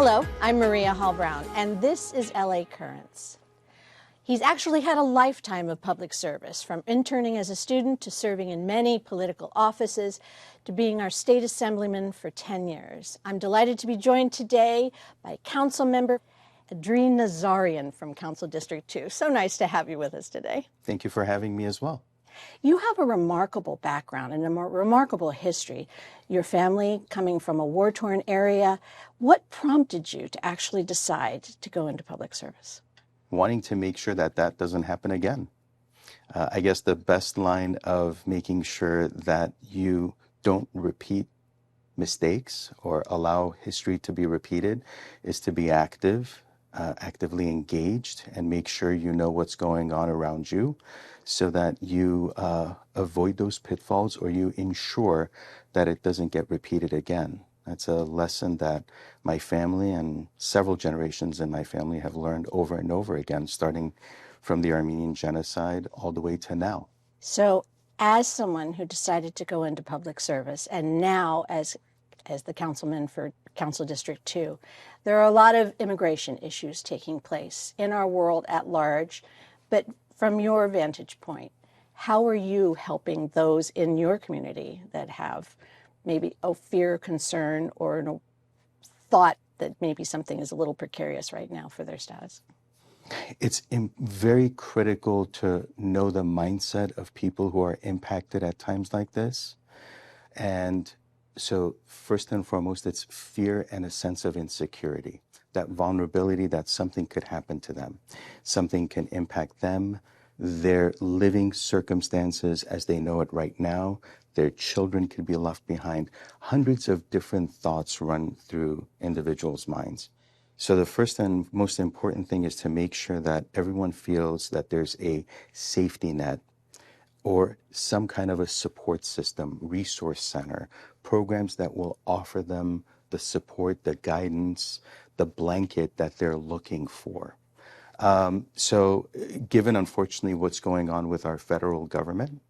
Hello, I'm Maria Hall Brown, and this is LA Currents. He's actually had a lifetime of public service, from interning as a student to serving in many political offices to being our state assemblyman for 10 years. I'm delighted to be joined today by Councilmember Adrian Nazarian from Council District 2. So nice to have you with us today. Thank you for having me as well. You have a remarkable background and a remarkable history. Your family coming from a war-torn area. What prompted you to actually decide to go into public service? Wanting to make sure that that doesn't happen again. I guess the best line of making sure that you don't repeat mistakes or allow history to be repeated is to be active, actively engaged, and make sure you know what's going on around you so that you avoid those pitfalls or you ensure that it doesn't get repeated again. That's a lesson that my family and several generations in my family have learned over and over again, starting from the Armenian genocide all the way to now. So as someone who decided to go into public service and now as the councilman for Council District 2, there are a lot of immigration issues taking place in our world at large. But from your vantage point, how are you helping those in your community that have maybe a fear, concern, or a thought that maybe something is a little precarious right now for their status? It's very critical to know the mindset of people who are impacted at times like this. And so first and foremost, it's fear and a sense of insecurity, that vulnerability that something could happen to them. Something can impact them, their living circumstances as they know it right now. Their children could be left behind. Hundreds of different thoughts run through individuals' minds. So the first and most important thing is to make sure that everyone feels that there's a safety net or some kind of a support system, resource center, programs that will offer them the support, the guidance, the blanket that they're looking for. So given, unfortunately, what's going on with our federal government,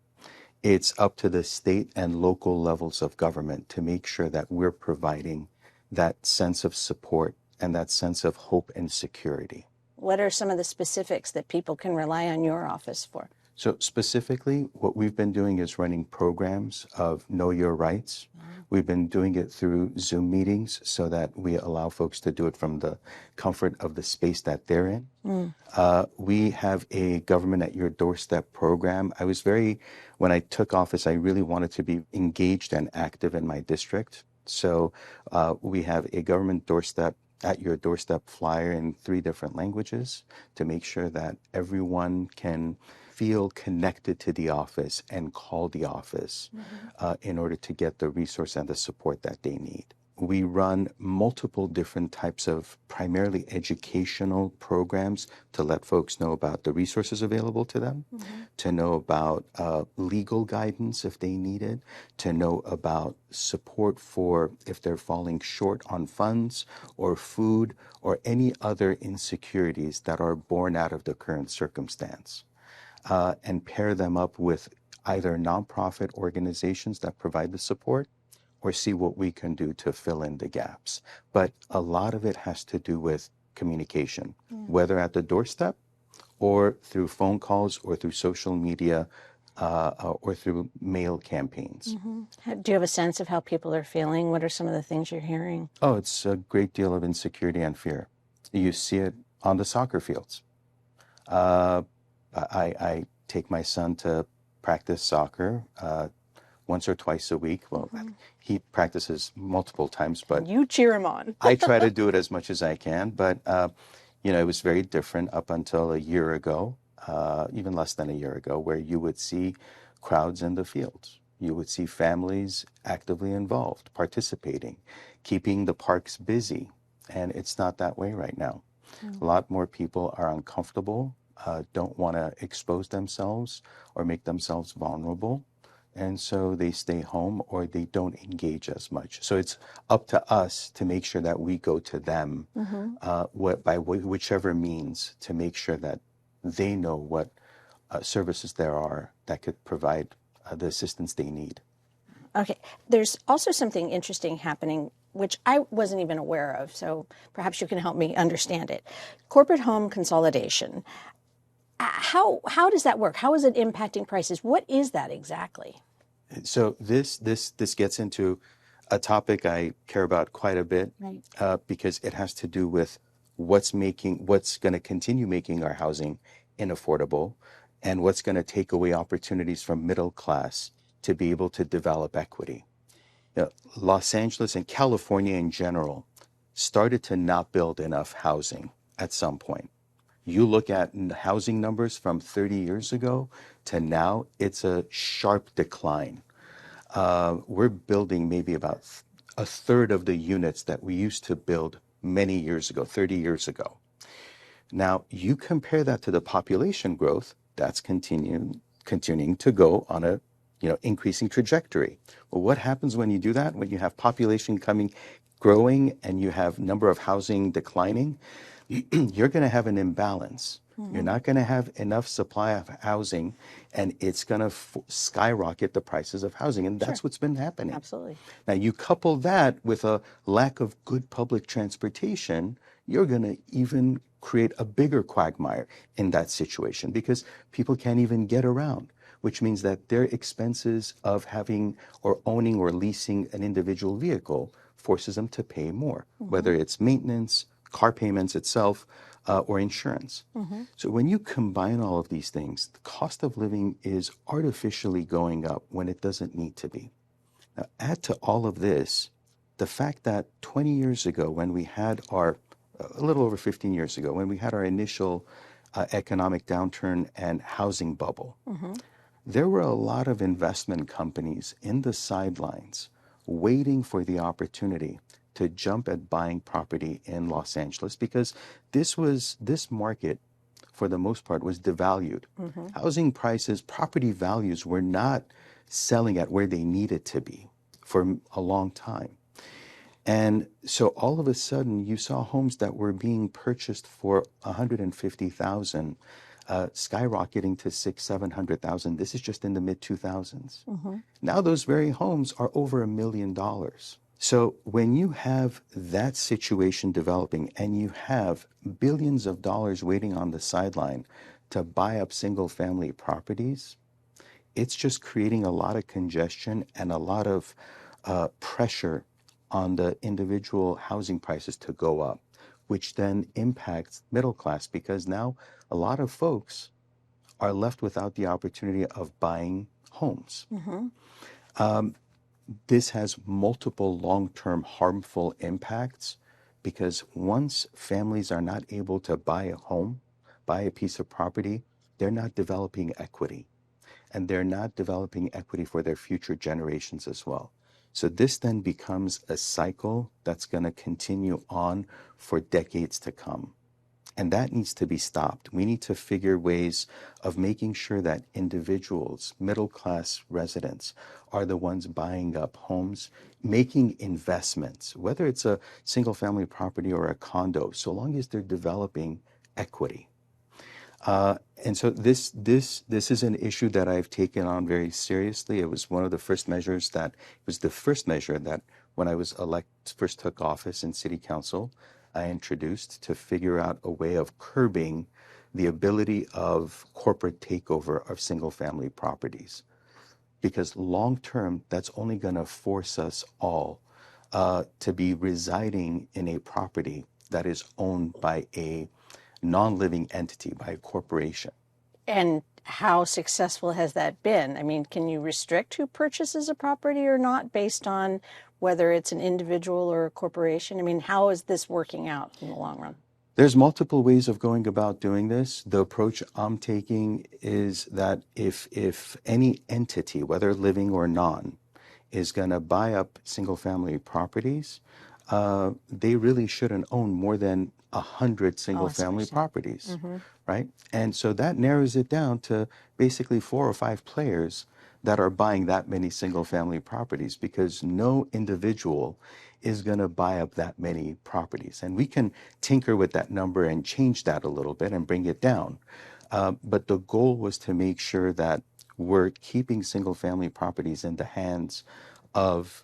it's up to the state and local levels of government to make sure that we're providing that sense of support and that sense of hope and security. What are some of the specifics that people can rely on your office for? So specifically, what we've been doing is running programs of Know Your Rights. We've been doing it through Zoom meetings so that we allow folks to do it from the comfort of the space that they're in. We have a government at your doorstep program. When I took office, I really wanted to be engaged and active in my district. So we have a government doorstep at your doorstep flyer in 3 different languages to make sure that everyone can feel connected to the office and call the office in order to get the resource and the support that they need. We run multiple different types of primarily educational programs to let folks know about the resources available to them, to know about legal guidance if they need it, to know about support for if they're falling short on funds or food or any other insecurities that are born out of the current circumstance. And pair them up with either nonprofit organizations that provide the support or see what we can do to fill in the gaps. But a lot of it has to do with communication, whether at the doorstep or through phone calls or through social media or through mail campaigns. Do you have a sense of how people are feeling? What are some of the things you're hearing? Oh, it's a great deal of insecurity and fear. You see it on the soccer fields. I take my son to practice soccer once or twice a week. Well, he practices multiple times, but you cheer him on. I try to do it as much as I can. But, it was very different up until a year ago, even less than a year ago, where you would see crowds in the fields. You would see families actively involved, participating, keeping the parks busy. And it's not that way right now. A lot more people are uncomfortable, don't want to expose themselves or make themselves vulnerable. And so they stay home or they don't engage as much. So it's up to us to make sure that we go to them by whichever means to make sure that they know what services there are that could provide the assistance they need. Okay. There's also something interesting happening which I wasn't even aware of, so perhaps you can help me understand it. Corporate home consolidation. How does that work? How is it impacting prices? What is that exactly? So this gets into a topic I care about quite a bit, Right. because it has to do with what's going to continue making our housing inaffordable, and what's going to take away opportunities from middle class to be able to develop equity. You know, Los Angeles and California in general started to not build enough housing at some point. You look at housing numbers from 30 years ago to now, it's a sharp decline. We're building maybe about a third of the units that we used to build many years ago, 30 years ago. Now, you compare that to the population growth, that's continuing to go on a increasing trajectory. Well, what happens when you do that? When you have population growing and you have number of housing declining, you're going to have an imbalance. You're not going to have enough supply of housing, and it's going to skyrocket the prices of housing. And that's what's been happening. Absolutely. Now, you couple that with a lack of good public transportation, you're going to even create a bigger quagmire in that situation, because people can't even get around, which means that their expenses of having or owning or leasing an individual vehicle forces them to pay more, whether it's maintenance, car payments itself, or insurance. So when you combine all of these things, the cost of living is artificially going up when it doesn't need to be. Now, add to all of this the fact that 20 years ago, when we had a little over 15 years ago, when we had our initial economic downturn and housing bubble, there were a lot of investment companies in the sidelines waiting for the opportunity to jump at buying property in Los Angeles, because this market, for the most part, was devalued. Housing prices, property values were not selling at where they needed to be for a long time. And so all of a sudden you saw homes that were being purchased for $150,000 skyrocketing to $600,000-700,000. This is just in the mid 2000s. Now those very homes are over $1 million. So when you have that situation developing and you have billions of dollars waiting on the sideline to buy up single family properties, it's just creating a lot of congestion and a lot of pressure on the individual housing prices to go up, which then impacts middle class, because now a lot of folks are left without the opportunity of buying homes. This has multiple long-term harmful impacts, because once families are not able to buy a home, buy a piece of property, they're not developing equity. And they're not developing equity for their future generations as well. So this then becomes a cycle that's going to continue on for decades to come. And that needs to be stopped. We need to figure ways of making sure that individuals, middle class residents, are the ones buying up homes, making investments, whether it's a single family property or a condo, so long as they're developing equity. And so this is an issue that I've taken on very seriously. It was the first measure that when I was first took office in City Council, I introduced to figure out a way of curbing the ability of corporate takeover of single family properties. Because long term, that's only going to force us all to be residing in a property that is owned by a non-living entity, by a corporation. And how successful has that been? I mean, can you restrict who purchases a property or not based on whether it's an individual or a corporation? I mean, how is this working out in the long run? There's multiple ways of going about doing this. The approach I'm taking is that if any entity, whether living or non, is going to buy up single family properties, they really shouldn't own more than 100 single family properties, right? And so that narrows it down to basically 4 or 5 players that are buying that many single family properties, because no individual is going to buy up that many properties. And we can tinker with that number and change that a little bit and bring it down. But the goal was to make sure that we're keeping single family properties in the hands of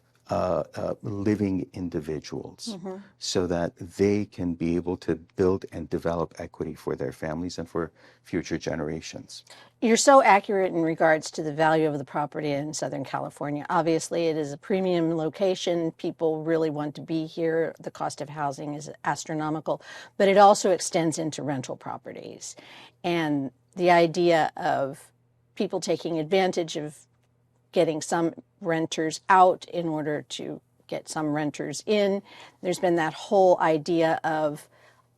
living individuals so that they can be able to build and develop equity for their families and for future generations. You're so accurate in regards to the value of the property in Southern California. Obviously, it is a premium location. People really want to be here. The cost of housing is astronomical, but it also extends into rental properties. And the idea of people taking advantage of getting some renters out in order to get some renters in. There's been that whole idea of,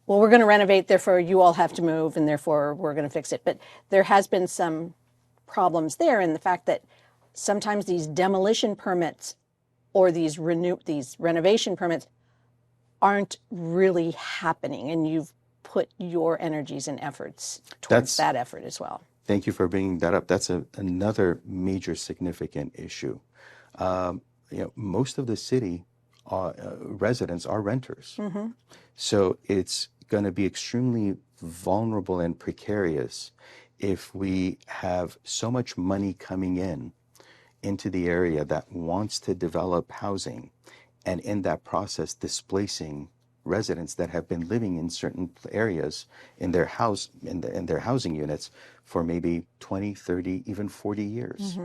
well, we're going to renovate, therefore you all have to move, and therefore we're going to fix it. But there has been some problems there in the fact that sometimes these demolition permits or these renovation permits aren't really happening, and you've put your energies and efforts towards that effort as well. Thank you for bringing that up. That's another major significant issue. Most of the city residents are renters. So it's going to be extremely vulnerable and precarious if we have so much money coming into the area that wants to develop housing, and in that process displacing residents that have been living in certain areas in their housing units for maybe 20, 30, even 40 years.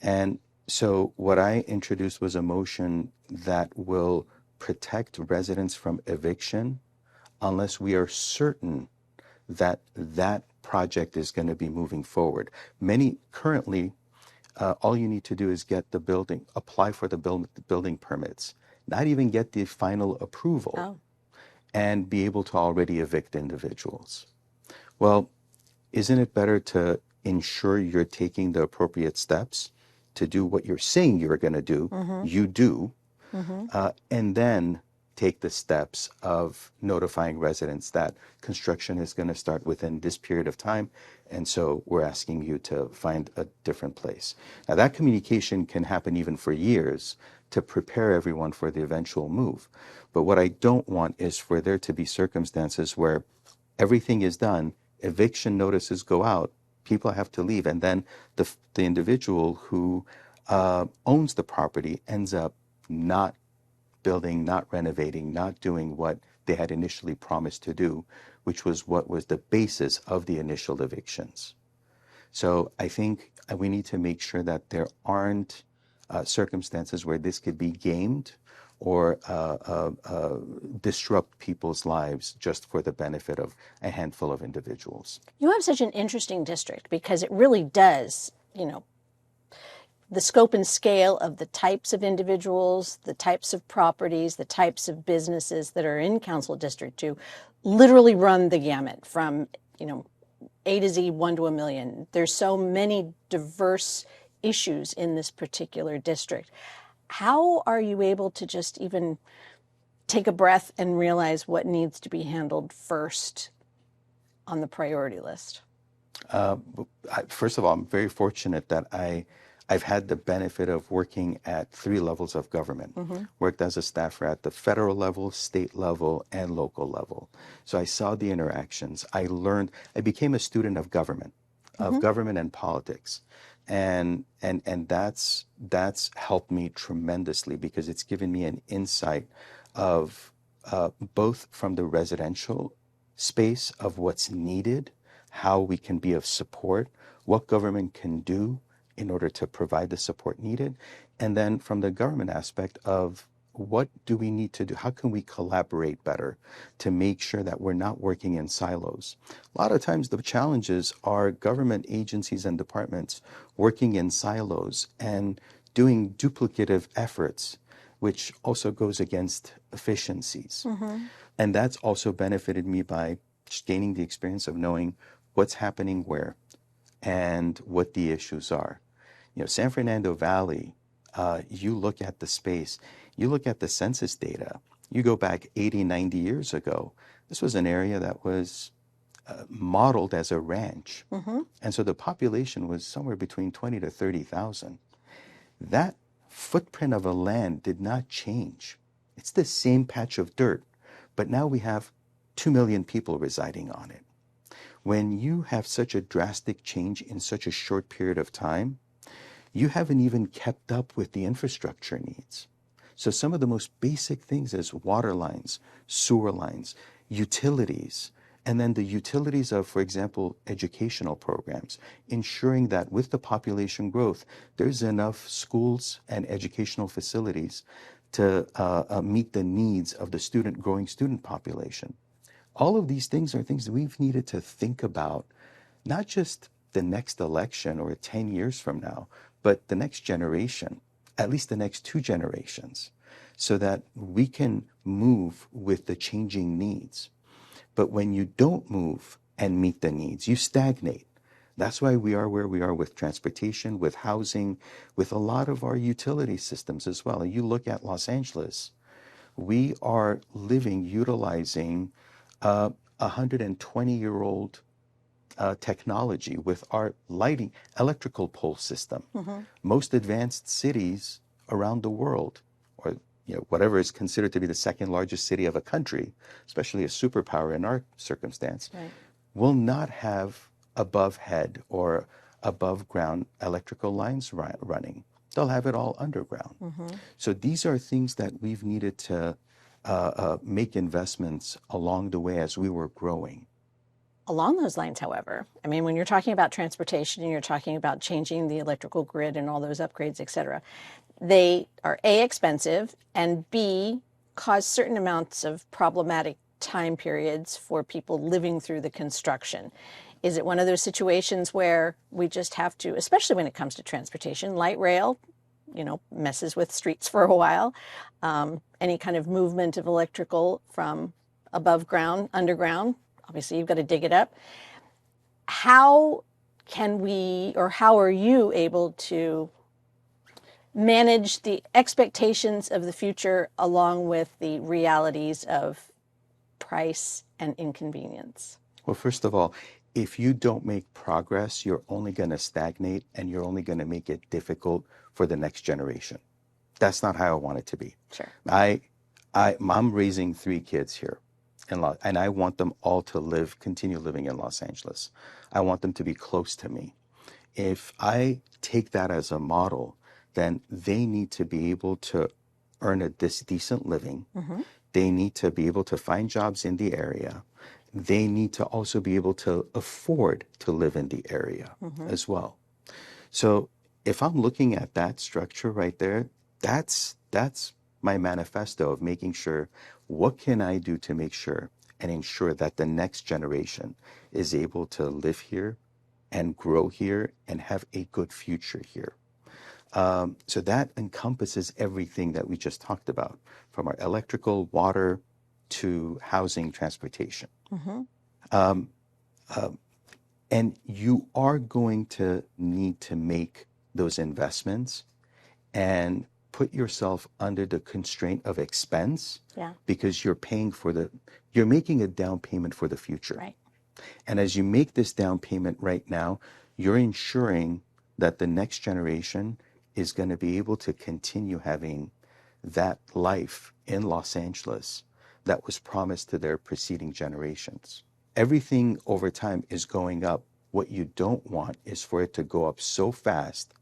And so what I introduced was a motion that will protect residents from eviction unless we are certain that that project is going to be moving forward. Many currently, all you need to do is get the building, apply for the building permits, not even get the final approval, and be able to already evict individuals. Well, isn't it better to ensure you're taking the appropriate steps to do what you're saying you're going to do, you do, and then take the steps of notifying residents that construction is going to start within this period of time, and so we're asking you to find a different place. Now, that communication can happen even for years to prepare everyone for the eventual move. But what I don't want is for there to be circumstances where everything is done, eviction notices go out, people have to leave, and then the individual who owns the property ends up not building, not renovating, not doing what they had initially promised to do, which was what was the basis of the initial evictions. So I think we need to make sure that there aren't circumstances where this could be gamed or disrupt people's lives just for the benefit of a handful of individuals. You have such an interesting district because it really does, the scope and scale of the types of individuals, the types of properties, the types of businesses that are in Council District 2 literally run the gamut from, A to Z, 1 to a million. There's so many diverse issues in this particular district. How are you able to just even take a breath and realize what needs to be handled first on the priority list? First of all, I'm very fortunate that I've had the benefit of working at 3 levels of government. Worked as a staffer at the federal level, state level, and local level. So I saw the interactions. I became a student of government, and politics. And that's helped me tremendously because it's given me an insight of both from the residential space of what's needed, how we can be of support, what government can do in order to provide the support needed, and then from the government aspect of what do we need to do? How can we collaborate better to make sure that we're not working in silos? A lot of times the challenges are government agencies and departments working in silos and doing duplicative efforts, which also goes against efficiencies. And that's also benefited me by just gaining the experience of knowing what's happening where and what the issues are. San Fernando Valley, you look at the space, you look at the census data, you go back 80, 90 years ago, this was an area that was modeled as a ranch. And so the population was somewhere between 20 to 30,000. That footprint of a land did not change. It's the same patch of dirt, but now we have 2 million people residing on it. When you have such a drastic change in such a short period of time, you haven't even kept up with the infrastructure needs. So some of the most basic things is water lines, sewer lines, utilities, and then the utilities of, for example, educational programs, ensuring that with the population growth, there's enough schools and educational facilities to meet the needs of the growing student population. All of these things are things that we've needed to think about, not just the next election or 10 years from now, but the next generation, at least the next 2 generations, so that we can move with the changing needs. But when you don't move and meet the needs, you stagnate. That's why we are where we are with transportation, with housing, with a lot of our utility systems as well. And you look at Los Angeles, we are utilizing 120-year-old technology with our lighting, electrical pole system. Most advanced cities around the world, or whatever is considered to be the second largest city of a country, especially a superpower in our circumstance, right, will not have above head or above ground electrical lines running. They'll have it all underground. So these are things that we've needed to make investments along the way as we were growing. Along those lines, however, I mean, when you're talking about transportation and you're talking about changing the electrical grid and all those upgrades, et cetera, they are A, expensive, and B, cause certain amounts of problematic time periods for people living through the construction. Is it one of those situations where we just have to, especially when it comes to transportation, light rail, messes with streets for a while, any kind of movement of electrical from above ground, underground, obviously you've got to dig it up. How can we, or how are you able to manage the expectations of the future along with the realities of price and inconvenience? Well, first of all, if you don't make progress, you're only going to stagnate and you're only going to make it difficult for the next generation. That's not how I want it to be. Sure. I'm raising 3 kids here, and I want them all to continue living in Los Angeles. I want them to be close to me. If I take that as a model, then they need to be able to earn a decent living. They need to be able to find jobs in the area. They need to also be able to afford to live in the area as well. So if I'm looking at that structure right there, that's my manifesto of making sure, what can I do to make sure and ensure that the next generation is able to live here and grow here and have a good future here. So that encompasses everything that we just talked about, from our electrical, water, to housing, transportation. And you are going to need to make those investments and put yourself under the constraint of expense, because you're making a down payment for the future. Right. And as you make this down payment right now, you're ensuring that the next generation is going to be able to continue having that life in Los Angeles that was promised to their preceding generations. Everything over time is going up. What you don't want is for it to go up so fast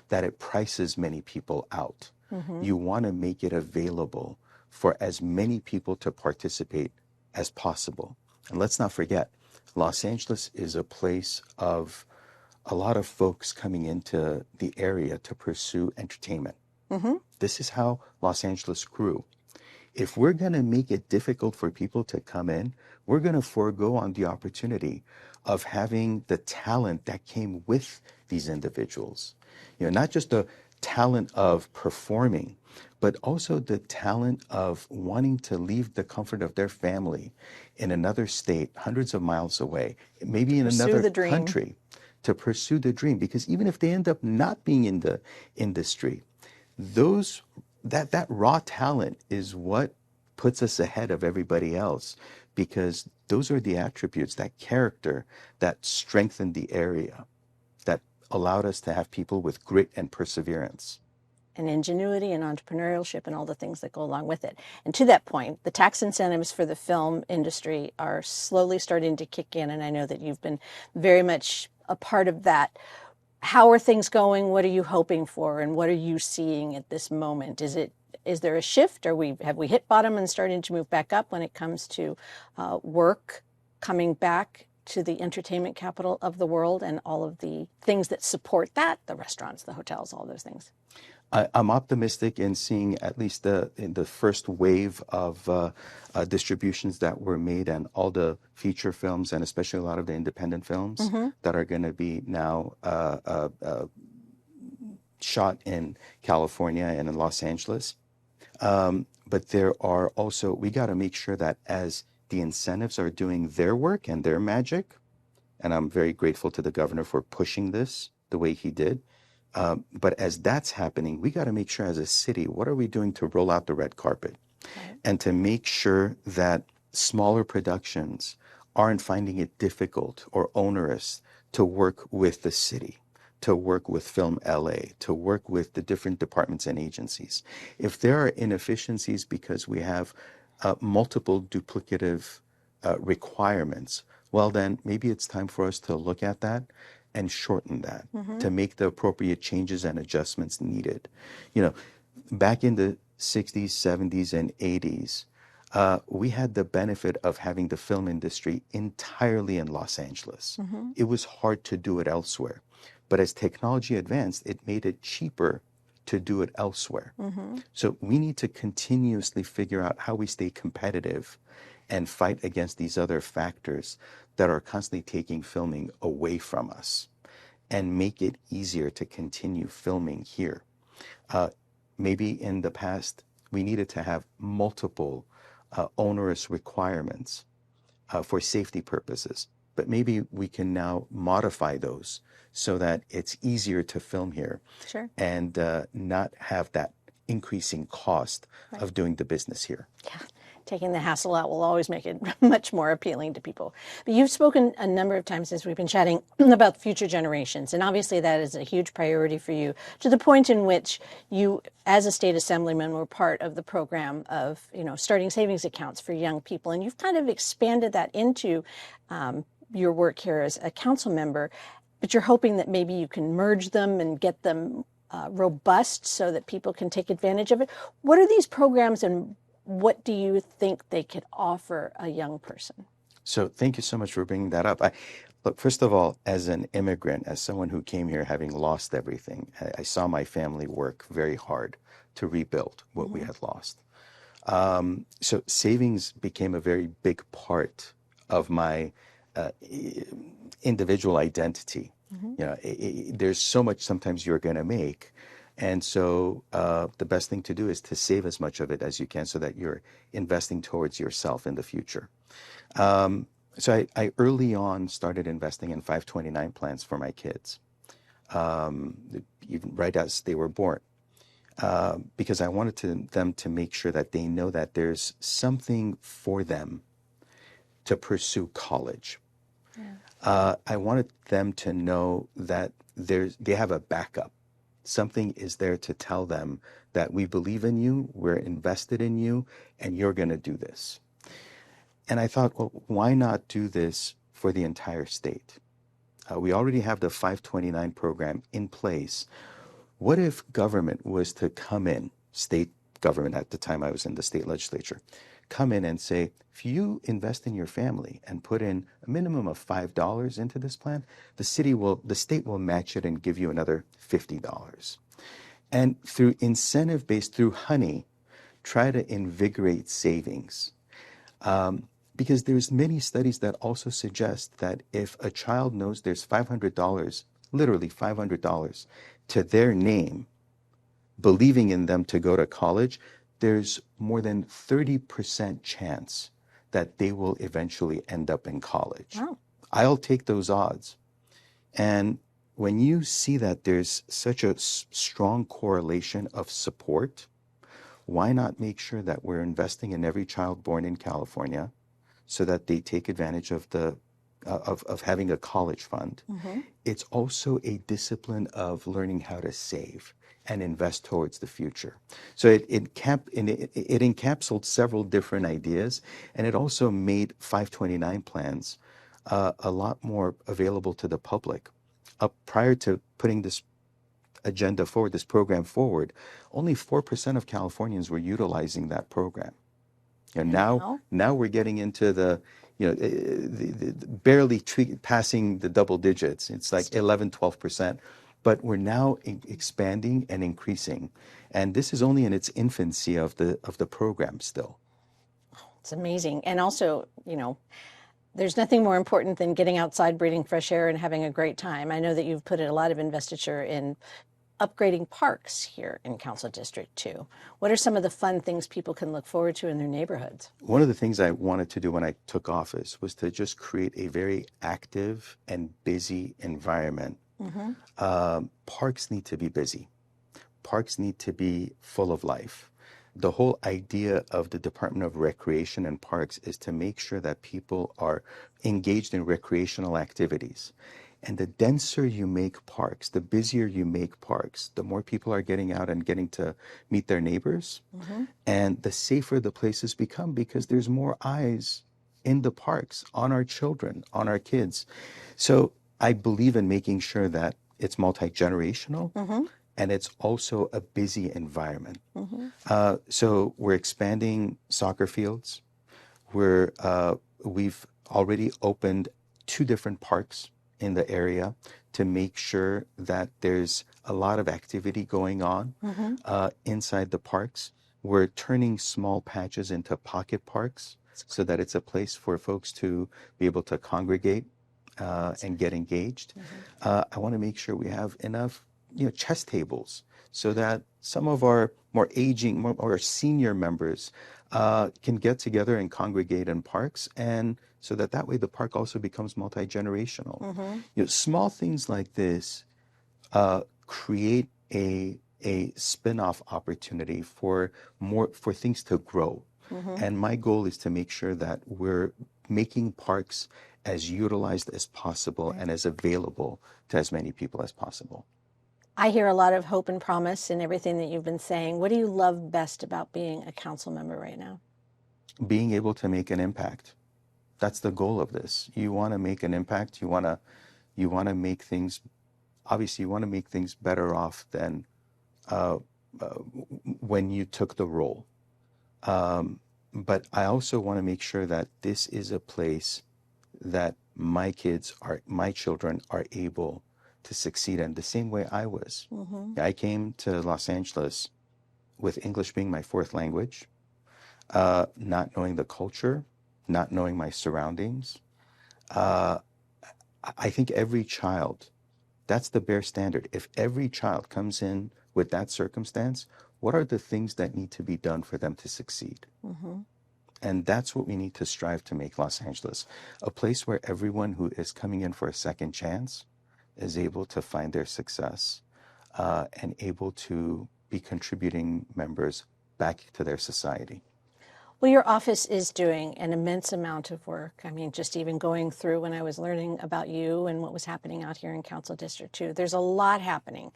that it prices many people out. You want to make it available for as many people to participate as possible. And let's not forget, Los Angeles is a place of a lot of folks coming into the area to pursue entertainment. This is how Los Angeles grew. If we're going to make it difficult for people to come in, we're going to forego on the opportunity of having the talent that came with these individuals. Not just the talent of performing, but also the talent of wanting to leave the comfort of their family in another state, hundreds of miles away, maybe in another country, to pursue the dream. Because even if they end up not being in the industry, that raw talent is what puts us ahead of everybody else, because those are the attributes, that character, that strengthened the area, that allowed us to have people with grit and perseverance. And ingenuity and entrepreneurship and all the things that go along with it. And to that point, the tax incentives for the film industry are slowly starting to kick in, and I know that you've been very much a part of that. How are things going? What are you hoping for? And what are you seeing at this moment? Is it is there a shift? Have we hit bottom and starting to move back up when it comes to work coming back to the entertainment capital of the world and all of the things that support that, the restaurants, the hotels, all those things? I'm optimistic in seeing at least in the first wave of distributions that were made, and all the feature films, and especially a lot of the independent films that are going to be now shot in California and in Los Angeles. But there are also, we got to make sure that as the incentives are doing their work and their magic, and I'm very grateful to the governor for pushing this the way he did. But as that's happening, we got to make sure as a city, what are we doing to roll out the red carpet? Right. And to make sure that smaller productions aren't finding it difficult or onerous to work with the city, to work with Film LA, to work with the different departments and agencies. If there are inefficiencies because we have multiple duplicative requirements, well, then maybe it's time for us to look at that and shorten that to make the appropriate changes and adjustments needed. You know, back in the 60s, 70s, and 80s, we had the benefit of having the film industry entirely in Los Angeles. It was hard to do it elsewhere. But as technology advanced, it made it cheaper to do it elsewhere. So we need to continuously figure out how we stay competitive and fight against these other factors that are constantly taking filming away from us, and make it easier to continue filming here. Maybe in the past, we needed to have multiple onerous requirements for safety purposes, but maybe we can now modify those so that it's easier to film here. Sure. And not have that increasing cost of doing the business here. Yeah. Taking the hassle out will always make it much more appealing to people. But you've spoken a number of times as we've been chatting about future generations, and obviously that is a huge priority for you, to the point in which you, as a state assemblyman, were part of the program of, starting savings accounts for young people, and you've kind of expanded that into your work here as a council member, but you're hoping that maybe you can merge them and get them robust so that people can take advantage of it. What are these programs, and what do you think they could offer a young person? So thank you so much for bringing that up. Look, first of all, as an immigrant, as someone who came here having lost everything, I saw my family work very hard to rebuild what we had lost. So savings became a very big part of my individual identity. There's so much sometimes you're going to make. And so the best thing to do is to save as much of it as you can so that you're investing towards yourself in the future. So I early on started investing in 529 plans for my kids, even right as they were born, because I wanted them to make sure that they know that there's something for them to pursue college. Yeah. I wanted them to know that they have a backup. Something is there to tell them that we believe in you, we're invested in you, and you're going to do this. And I thought, well, why not do this for the entire state? We already have the 529 program in place. What if government was to come in, state government at the time I was in the state legislature, come in and say, if you invest in your family and put in a minimum of $5 into this plan, the state will match it and give you another $50. And through incentive-based, through Honey, try to invigorate savings. Because there's many studies that also suggest that if a child knows there's $500, literally $500, to their name, believing in them to go to college, there's more than 30% chance that they will eventually end up in college. Wow. I'll take those odds. And when you see that there's such a strong correlation of support, why not make sure that we're investing in every child born in California so that they take advantage of of having a college fund? It's also a discipline of learning how to save and invest towards the future. So it encapsulated several different ideas, and it also made 529 plans a lot more available to the public. Prior to putting this agenda forward, this program forward, only 4% of Californians were utilizing that program. And Now we're getting into the, barely passing the double digits. It's like 11, 12%. But we're now expanding and increasing. And this is only in its infancy of the program still. it's amazing. And also, there's nothing more important than getting outside, breathing fresh air, and having a great time. I know that you've put a lot of investiture in upgrading parks here in Council District 2. What are some of the fun things people can look forward to in their neighborhoods? One of the things I wanted to do when I took office was to just create a very active and busy environment. Parks need to be busy. Parks need to be full of life. The whole idea of the Department of Recreation and Parks is to make sure that people are engaged in recreational activities. And the denser you make parks, the busier you make parks, the more people are getting out and getting to meet their neighbors. And the safer the places become because there's more eyes in the parks on our children, on our kids. So I believe in making sure that it's multi-generational and it's also a busy environment. So we're expanding soccer fields. We've already opened 2 different parks in the area to make sure that there's a lot of activity going on inside the parks. We're turning small patches into pocket parks so that it's a place for folks to be able to congregate and get engaged. I want to make sure we have enough chess tables so that some of our more aging or senior members can get together and congregate in parks, and so that way the park also becomes multi-generational. Small things like this create a spin-off opportunity for things to grow. And my goal is to make sure that we're making parks as utilized as possible and as available to as many people as possible. I hear a lot of hope and promise in everything that you've been saying. What do you love best about being a council member right now? Being able to make an impact. That's the goal of this. You want to make an impact. You want to make things, obviously you want to make things better off than when you took the role. But I also want to make sure that this is a place that my children are able to succeed in the same way I was. I came to Los Angeles with English being my 4th language, not knowing the culture, not knowing my surroundings. I think every child, that's the bare standard. If every child comes in with that circumstance, what are the things that need to be done for them to succeed? And that's what we need to strive to make Los Angeles, a place where everyone who is coming in for a second chance is able to find their success and able to be contributing members back to their society. Well, your office is doing an immense amount of work. I mean, just even going through when I was learning about you and what was happening out here in Council District 2, there's a lot happening.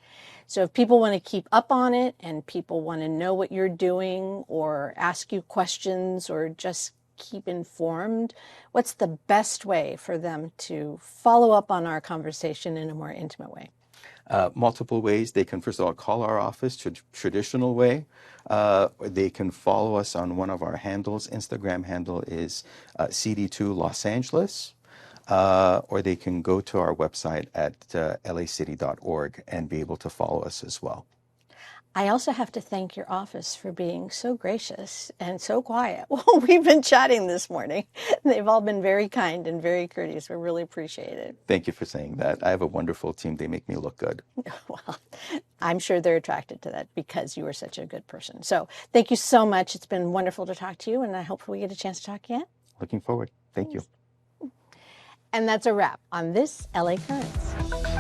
So if people want to keep up on it and people want to know what you're doing or ask you questions or just keep informed, what's the best way for them to follow up on our conversation in a more intimate way? Multiple ways. They can, first of all, call our office traditional way. They can follow us on one of our handles. Instagram handle is CD2 Los Angeles. Or they can go to our website at lacity.org and be able to follow us as well. I also have to thank your office for being so gracious and so quiet. Well, we've been chatting this morning. They've all been very kind and very courteous. We really appreciate it. Thank you for saying that. I have a wonderful team. They make me look good. Well, I'm sure they're attracted to that because you are such a good person. So thank you so much. It's been wonderful to talk to you, and I hope we get a chance to talk again. Looking forward. Thank you. And that's a wrap on this LA Currents.